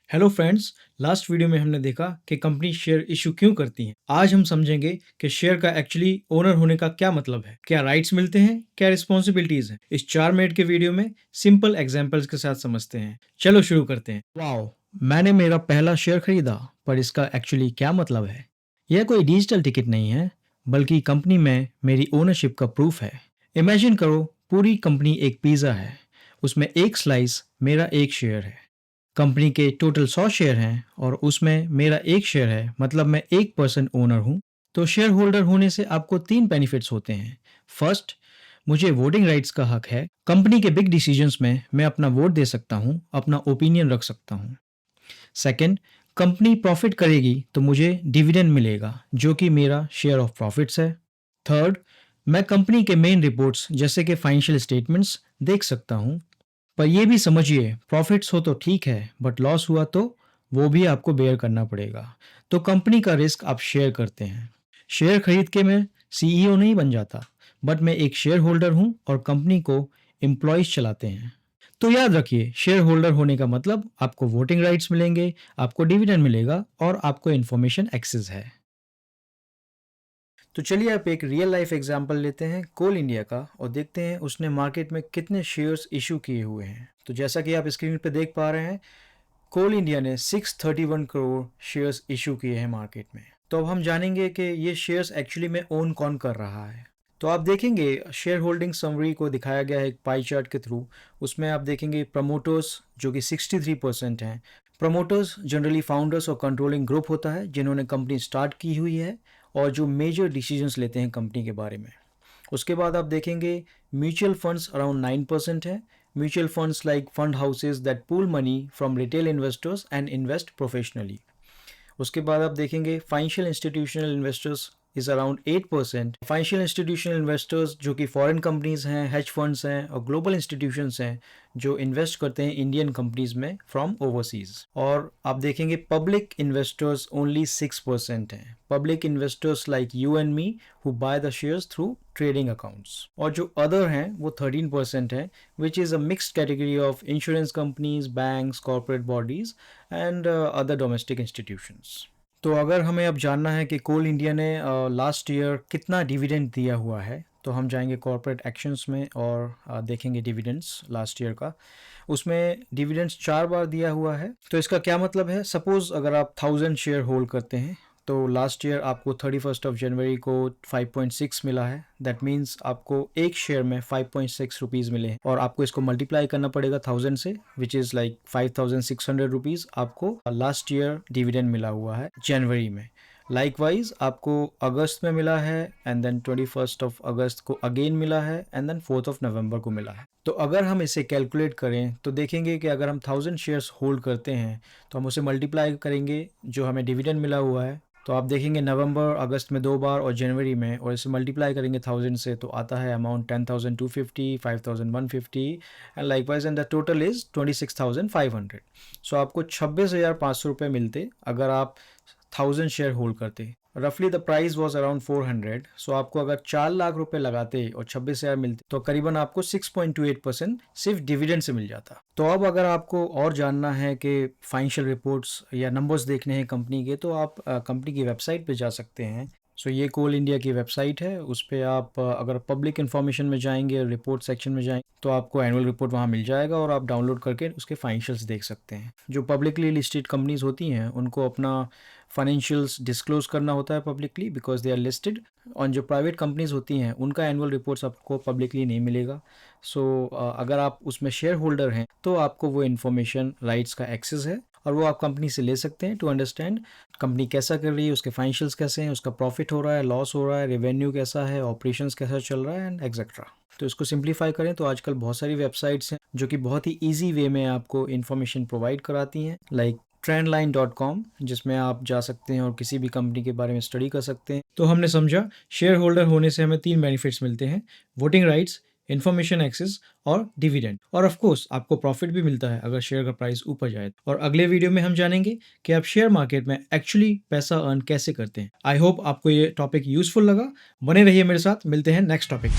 Hello friends, last video में हमने देखा कि कंपनी शेयर इशू क्यों करती है। आज हम समझेंगे कि शेयर का एक्चुअली ओनर होने का क्या मतलब है, क्या राइट्स मिलते हैं, क्या रिस्पॉन्सिबिलिटीज हैं। इस 4 मिनट के वीडियो में सिंपल एग्जांपल्स के साथ समझते हैं। चलो शुरू करते हैं। वाओ, मैंने मेरा पहला शेयर खरीदा, पर इसका एक्चुअली क्या मतलब है? यह कोई डिजिटल टिकट नहीं है, बल्कि कंपनी में मेरी ओनरशिप का प्रूफ है। इमेजिन करो, पूरी कंपनी एक पिज्जा है, उसमें एक स्लाइस मेरा एक शेयर है। कंपनी के टोटल 100 शेयर हैं और उसमें मेरा एक शेयर है, मतलब मैं 1% ओनर हूँ। तो शेयर होल्डर होने से आपको 3 बेनिफिट्स होते हैं। फर्स्ट, मुझे वोटिंग राइट्स का हक है। कंपनी के बिग डिसीजंस में मैं अपना वोट दे सकता हूँ, अपना ओपिनियन रख सकता हूँ। सेकंड, कंपनी प्रॉफिट करेगी तो मुझे डिविडेंड मिलेगा, जो कि मेरा शेयर ऑफ प्रॉफिट्स है। थर्ड, मैं कंपनी के मेन रिपोर्ट्स जैसे कि फाइनेंशियल स्टेटमेंट्स देख सकता हूँ। पर ये भी समझिए, प्रॉफिट्स हो तो ठीक है, बट लॉस हुआ तो वो भी आपको बेयर करना पड़ेगा। तो कंपनी का रिस्क आप शेयर करते हैं। शेयर खरीद के मैं सीईओ नहीं बन जाता, बट मैं एक शेयर होल्डर हूँ और कंपनी को एम्प्लॉयज चलाते हैं। तो याद रखिए, शेयर होल्डर होने का मतलब आपको वोटिंग राइट्स मिलेंगे, आपको डिविडेंड मिलेगा और आपको इन्फॉर्मेशन एक्सेस है। तो चलिए आप एक रियल लाइफ एग्जांपल लेते हैं कोल इंडिया का और देखते हैं उसने मार्केट में कितने शेयर्स इशू किए हुए हैं। तो जैसा कि आप स्क्रीन पे देख पा रहे हैं, कोल इंडिया ने 631 करोड़ शेयर्स इशू किए हैं मार्केट में। तो अब हम जानेंगे कि ये शेयर्स एक्चुअली में ओन कौन कर रहा है। तो आप देखेंगे शेयर होल्डिंग समरी को दिखाया गया है एक पाई चार्ट के थ्रू। उसमें आप देखेंगे प्रमोटर्स जो कि 63% हैं। प्रमोटर्स जनरली फाउंडर्स और कंट्रोलिंग ग्रुप होता है जिन्होंने कंपनी स्टार्ट की हुई है और जो मेजर डिसीजंस लेते हैं कंपनी के बारे में। उसके बाद आप देखेंगे म्यूचुअल फंड्स अराउंड 9% है। Mutual funds like fund houses that pool money from retail investors and invest professionally. उसके बाद आप देखेंगे financial institutional investors is around 8%। Financial institutional investors जो कि फॉरेन कंपनीज हैं, हेज फंड्स हैं और ग्लोबल इंस्टीट्यूशंस हैं जो इन्वेस्ट करते हैं इंडियन कंपनीज में फ्रॉम ओवरसीज। और आप देखेंगे पब्लिक इन्वेस्टर्स ओनली 6% हैं। Public investors like you and me who by the shares through trading accounts. और जो अदर हैं वो 13% है, which is a mixed category of insurance companies, banks, corporate bodies and other domestic institutions. तो अगर हमें अब जानना है कि कोल इंडिया ने लास्ट ईयर कितना डिविडेंड दिया हुआ है, तो हम जाएंगे कॉर्पोरेट एक्शंस में और देखेंगे डिविडेंड्स लास्ट ईयर का। उसमें डिविडेंड्स 4 बार दिया हुआ है। तो इसका क्या मतलब है? सपोज अगर आप 1000 शेयर होल्ड करते हैं तो लास्ट ईयर आपको 31 को 5.6 मिला है। दैट मीन्स आपको एक शेयर में 5.6 रुपीज़ मिले हैं और आपको इसको मल्टीप्लाई करना पड़ेगा 1000 से, विच इज़ लाइक 5600 रुपीज़ आपको लास्ट ईयर डिविडेंड मिला हुआ है जनवरी में। लाइकवाइज आपको अगस्त में मिला है एंड देन 21 अगस्त को अगेन मिला है एंड देन 4 नवंबर को मिला है। तो अगर हम इसे कैलकुलेट करें तो देखेंगे कि अगर हम 1000 शेयर्स होल्ड करते हैं तो हम उसे मल्टीप्लाई करेंगे जो हमें डिविडेंड मिला हुआ है। तो आप देखेंगे नवंबर अगस्त में 2 बार और जनवरी में, और इसे मल्टीप्लाई करेंगे 1000 से तो आता है amount 10,250, 5,150 and likewise and the total is 26,500। सो आपको 26,500 रुपये मिलते अगर आप 1000 शेयर होल्ड करते। रफली द प्राइस वॉज अराउंड 400। सो आपको अगर 4 लाख रुपए लगाते और 26,000 मिलते तो करीबन आपको 6.28% सिर्फ डिविडेंड से मिल जाता। तो अब अगर आपको और जानना है कि फाइनेंशियल रिपोर्ट्स या नंबर्स देखने हैं कंपनी के, तो आप कंपनी की वेबसाइट पे जा सकते हैं। सो ये कोल इंडिया की वेबसाइट है। उस पर आप अगर पब्लिक इन्फॉर्मेशन में जाएंगे, रिपोर्ट सेक्शन में जाएंगे, तो आपको एनुअल रिपोर्ट वहाँ मिल जाएगा और आप डाउनलोड करके उसके फाइनेंशियल्स देख सकते हैं। जो पब्लिकली लिस्टेड कंपनीज होती हैं उनको अपना फाइनेंशियल्स डिस्क्लोज करना होता है publicly because they are listed. और जो प्राइवेट कंपनीज होती हैं उनका एनुअल रिपोर्ट्स आपको पब्लिकली नहीं मिलेगा। सो अगर आप उसमें शेयर होल्डर हैं तो आपको वो इन्फॉर्मेशन राइट्स का एक्सेस है और वो आप कंपनी से ले सकते हैं टू अंडरस्टैंड कंपनी कैसा कर रही है, उसके फाइनेंशियल्स कैसे हैं, उसका प्रॉफिट हो रहा है, लॉस हो रहा है, रेवेन्यू कैसा है, ऑपरेशंस कैसा चल रहा है एंड एक्सेट्रा। तो इसको सिंप्लीफाई करें तो आजकल बहुत सारी वेबसाइट्स हैं जो कि बहुत ही ईजी वे में आपको इन्फॉर्मेशन प्रोवाइड कराती हैं, लाइक trendline.com, जिसमें आप जा सकते हैं और किसी भी कंपनी के बारे में स्टडी कर सकते हैं। तो हमने समझा शेयर होल्डर होने से हमें 3 बेनिफिट्स मिलते हैं: वोटिंग राइट्स, इन्फॉर्मेशन एक्सेस और डिविडेंड। और ऑफ कोर्स आपको प्रॉफिट भी मिलता है अगर शेयर का प्राइस ऊपर जाए। और अगले वीडियो में हम जानेंगे कि आप शेयर मार्केट में एक्चुअली पैसा अर्न कैसे करते हैं। आई होप आपको ये टॉपिक यूजफुल लगा। बने रहिए मेरे साथ, मिलते हैं नेक्स्ट टॉपिक।